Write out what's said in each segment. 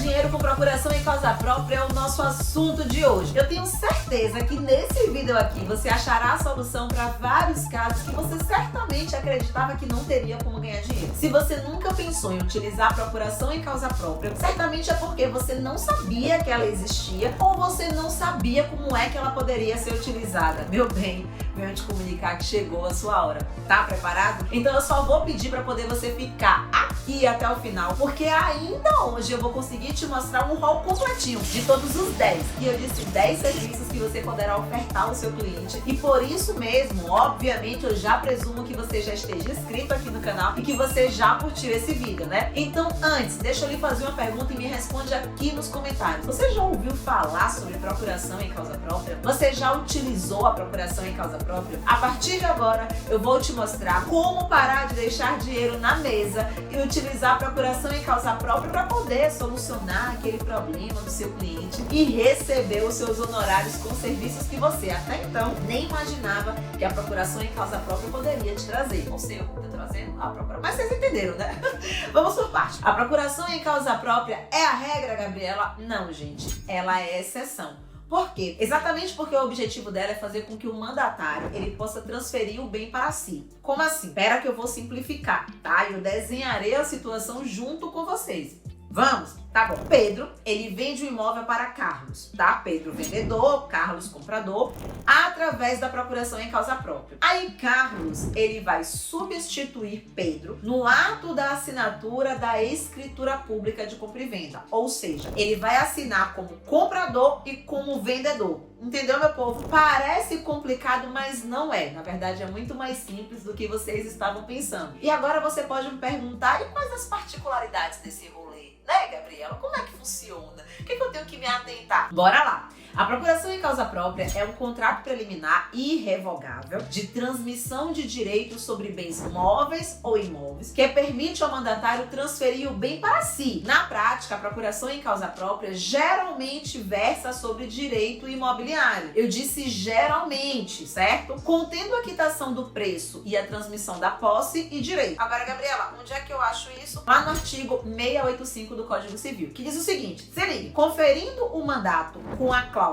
dinheiro com procuração em causa própria é o nosso assunto de hoje. Eu tenho certeza que nesse vídeo aqui você achará a solução para vários casos que você certamente acreditava que não teria como ganhar dinheiro. Se você nunca pensou em utilizar a procuração em causa própria, certamente é porque você não sabia que ela existia ou você não sabia como é que ela poderia ser utilizada. Meu bem, venho te comunicar que chegou a sua hora. Tá preparado? Então eu só vou pedir para poder você ficar aqui até o final, porque ainda hoje eu vou conseguir te mostrar um rol completinho de todos os 10. E eu disse 10 serviços que você poderá ofertar ao seu cliente. E por isso mesmo, obviamente, eu já presumo que você já esteja inscrito aqui no canal e que você já curtiu esse vídeo, né? Então antes, deixa eu lhe fazer uma pergunta e me responde aqui nos comentários. Você já ouviu falar sobre procuração em causa própria? Você já utilizou a procuração em causa própria? A partir de agora, eu vou te mostrar como parar de deixar dinheiro na mesa e utilizar a procuração em causa própria para poder solucionar aquele problema do seu cliente e receber os seus honorários com serviços que você até então nem imaginava que a procuração em causa própria poderia te trazer. Não sei, eu tô trazendo a procuração, mas vocês entenderam, né? Vamos por parte. A procuração em causa própria é a regra, Gabriela? Não, gente. Ela é exceção. Por quê? Exatamente porque o objetivo dela é fazer com que o mandatário ele possa transferir o bem para si. Como assim? Espera que eu vou simplificar, tá? Eu desenharei a situação junto com vocês. Vamos? Tá bom. Pedro, ele vende o imóvel para Carlos, tá? Pedro vendedor, Carlos comprador, através da procuração em causa própria. Aí Carlos, ele vai substituir Pedro no ato da assinatura da escritura pública de compra e venda. Ou seja, ele vai assinar como comprador e como vendedor. Entendeu, meu povo? Parece complicado, mas não é. Na verdade, é muito mais simples do que vocês estavam pensando. E agora você pode me perguntar, e quais as particularidades desse rolê? Né, Gabriela? Como é que funciona? O que eu tenho que me atentar? Bora lá! A procuração em causa própria é um contrato preliminar irrevogável de transmissão de direitos sobre bens móveis ou imóveis que permite ao mandatário transferir o bem para si. Na prática, a procuração em causa própria geralmente versa sobre direito imobiliário. Eu disse geralmente, certo? Contendo a quitação do preço e a transmissão da posse e direito. Agora, Gabriela, onde é que eu acho isso? Lá no artigo 685 do Código Civil, que diz o seguinte: se ligue, conferindo o mandato com a cláusula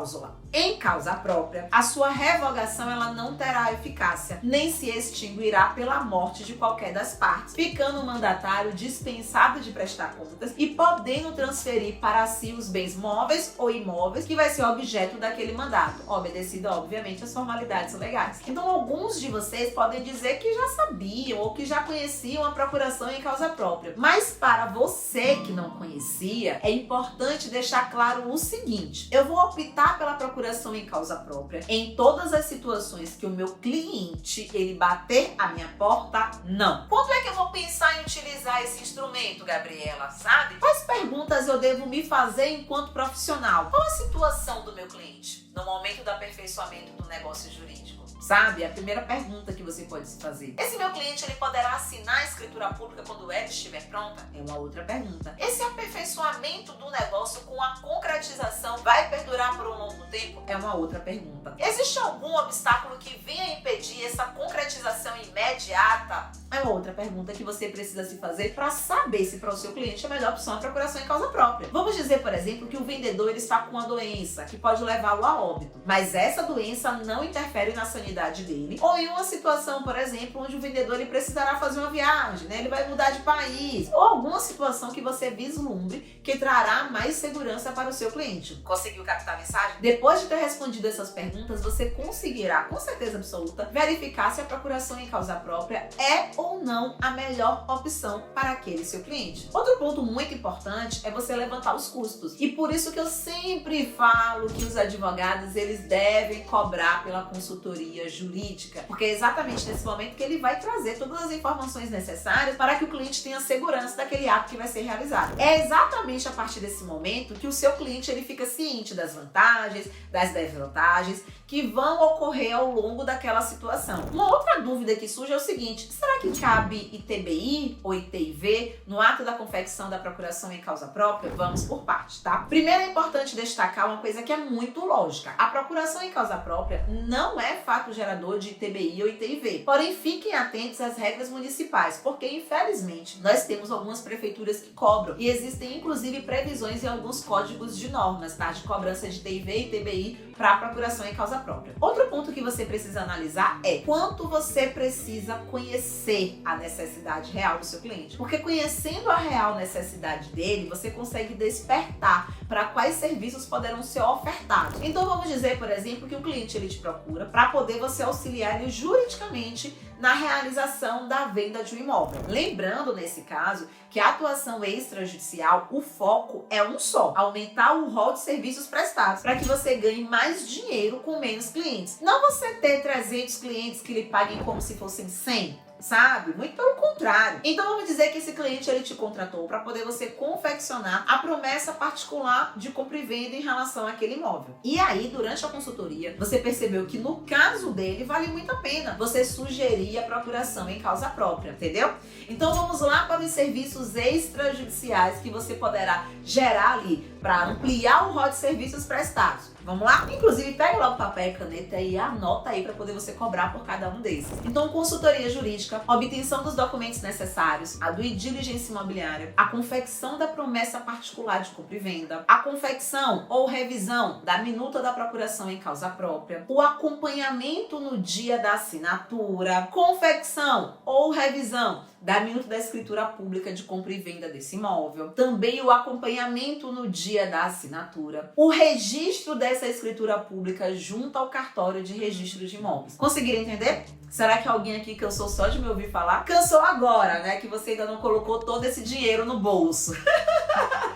em causa própria, a sua revogação ela não terá eficácia, nem se extinguirá pela morte de qualquer das partes, ficando o mandatário dispensado de prestar contas e podendo transferir para si os bens móveis ou imóveis que vai ser objeto daquele mandato, obedecido, obviamente, às formalidades legais. Então, alguns de vocês podem dizer que já sabiam ou que já conheciam a procuração em causa própria, mas para você que não conhecia, é importante deixar claro o seguinte: eu vou optar pela procuração em causa própria em todas as situações que o meu cliente ele bater a minha porta, não. Quando é que eu vou pensar em utilizar esse instrumento, Gabriela, sabe? Quais perguntas eu devo me fazer enquanto profissional? Qual a situação do meu cliente no momento do aperfeiçoamento do negócio jurídico? Sabe? A primeira pergunta que você pode se fazer. Esse meu cliente, ele poderá assinar a escritura pública quando ela estiver pronta? É uma outra pergunta. Esse aperfeiçoamento do negócio com a concretização vai perdurar por um longo tempo? É uma outra pergunta. Existe algum obstáculo que venha impedir essa concretização imediata? É uma outra pergunta que você precisa se fazer para saber se para o seu cliente a melhor opção é a procuração em causa própria. Vamos dizer, por exemplo, que o vendedor ele está com uma doença que pode levá-lo a óbito, mas essa doença não interfere na sanidade dele, ou em uma situação, por exemplo, onde o vendedor ele precisará fazer uma viagem, né? Ele vai mudar de país, ou alguma situação que você vislumbre que trará mais segurança para o seu cliente. Conseguiu captar a mensagem? Depois de ter respondido essas perguntas, você conseguirá, com certeza absoluta, verificar se a procuração em causa própria é ou não a melhor opção para aquele seu cliente. Outro ponto muito importante é você levantar os custos. E por isso que eu sempre falo que os advogados eles devem cobrar pela consultoria jurídica, porque é exatamente nesse momento que ele vai trazer todas as informações necessárias para que o cliente tenha segurança daquele ato que vai ser realizado. É exatamente a partir desse momento que o seu cliente ele fica ciente das vantagens, das desvantagens que vão ocorrer ao longo daquela situação. Uma outra dúvida que surge é o seguinte: será que que cabe ITBI ou ITIV no ato da confecção da procuração em causa própria? Vamos por partes, tá? Primeiro é importante destacar uma coisa que é muito lógica. A procuração em causa própria não é fato gerador de ITBI ou ITIV. Porém, fiquem atentos às regras municipais, porque infelizmente nós temos algumas prefeituras que cobram e existem inclusive previsões em alguns códigos de normas, tá? De cobrança de ITIV e ITBI para a procuração em causa própria. Outro ponto que você precisa analisar é quanto você precisa conhecer a necessidade real do seu cliente. Porque conhecendo a real necessidade dele, você consegue despertar para quais serviços poderão ser ofertados. Então vamos dizer, por exemplo, que o cliente ele te procura para poder você auxiliar ele juridicamente na realização da venda de um imóvel. Lembrando, nesse caso, que a atuação extrajudicial, o foco é um só: aumentar o rol de serviços prestados, para que você ganhe mais dinheiro com menos clientes. Não você ter 300 clientes que lhe paguem como se fossem 100. Sabe? Muito pelo contrário. Então vamos dizer que esse cliente ele te contratou para poder você confeccionar a promessa particular de compra e venda em relação àquele imóvel. E aí, durante a consultoria, você percebeu que no caso dele vale muito a pena você sugerir a procuração em causa própria, entendeu? Então vamos lá para os serviços extrajudiciais que você poderá gerar ali para ampliar o rol de serviços prestados. Vamos lá? Inclusive, pega logo papel e caneta e anota aí para poder você cobrar por cada um desses. Então, consultoria jurídica, obtenção dos documentos necessários, a due diligence imobiliária, a confecção da promessa particular de compra e venda, a confecção ou revisão da minuta da procuração em causa própria, o acompanhamento no dia da assinatura, confecção ou revisão da minuta da escritura pública de compra e venda desse imóvel, também o acompanhamento no dia da assinatura, o registro dessa escritura pública junto ao cartório de registro de imóveis. Conseguiram entender? Será que alguém aqui cansou só de me ouvir falar? Cansou agora, né? Que você ainda não colocou todo esse dinheiro no bolso.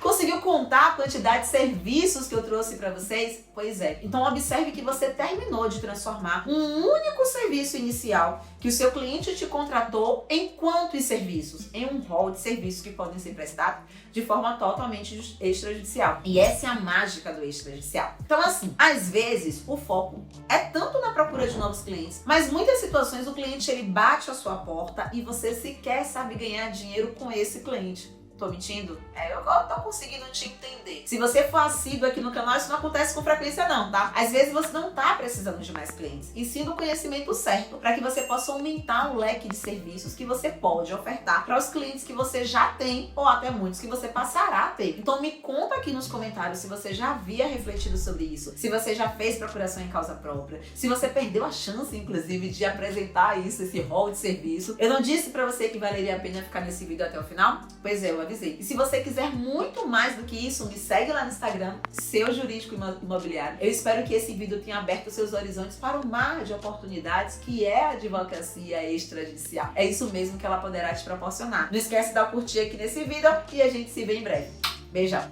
Conseguiu contar a quantidade de serviços que eu trouxe para vocês? Pois é. Então observe que você terminou de transformar um único serviço inicial que o seu cliente te contratou em quantos serviços? Em um rol de serviços que podem ser prestados de forma totalmente extrajudicial. E essa é a mágica do extrajudicial. Então assim, às vezes o foco é tanto na procura de novos clientes, mas muitas situações o cliente ele bate a sua porta e você sequer sabe ganhar dinheiro com esse cliente. Tô mentindo? Eu tô conseguindo te entender. Se você for assíduo aqui no canal, isso não acontece com frequência não, tá? Às vezes você não tá precisando de mais clientes, e sim do conhecimento certo para que você possa aumentar o leque de serviços que você pode ofertar para os clientes que você já tem ou até muitos que você passará a ter. Então me conta aqui nos comentários se você já havia refletido sobre isso, se você já fez procuração em causa própria, se você perdeu a chance, inclusive, de apresentar isso, esse rol de serviço. Eu não disse para você que valeria a pena ficar nesse vídeo até o final? Pois é, eu avisei. E se você quiser muito mais do que isso, me segue lá no Instagram, Seu Jurídico Imobiliário. Eu espero que esse vídeo tenha aberto seus horizontes para o mar de oportunidades que é a advocacia extrajudicial. É isso mesmo que ela poderá te proporcionar. Não esquece de dar o curtir aqui nesse vídeo e a gente se vê em breve. Beijão!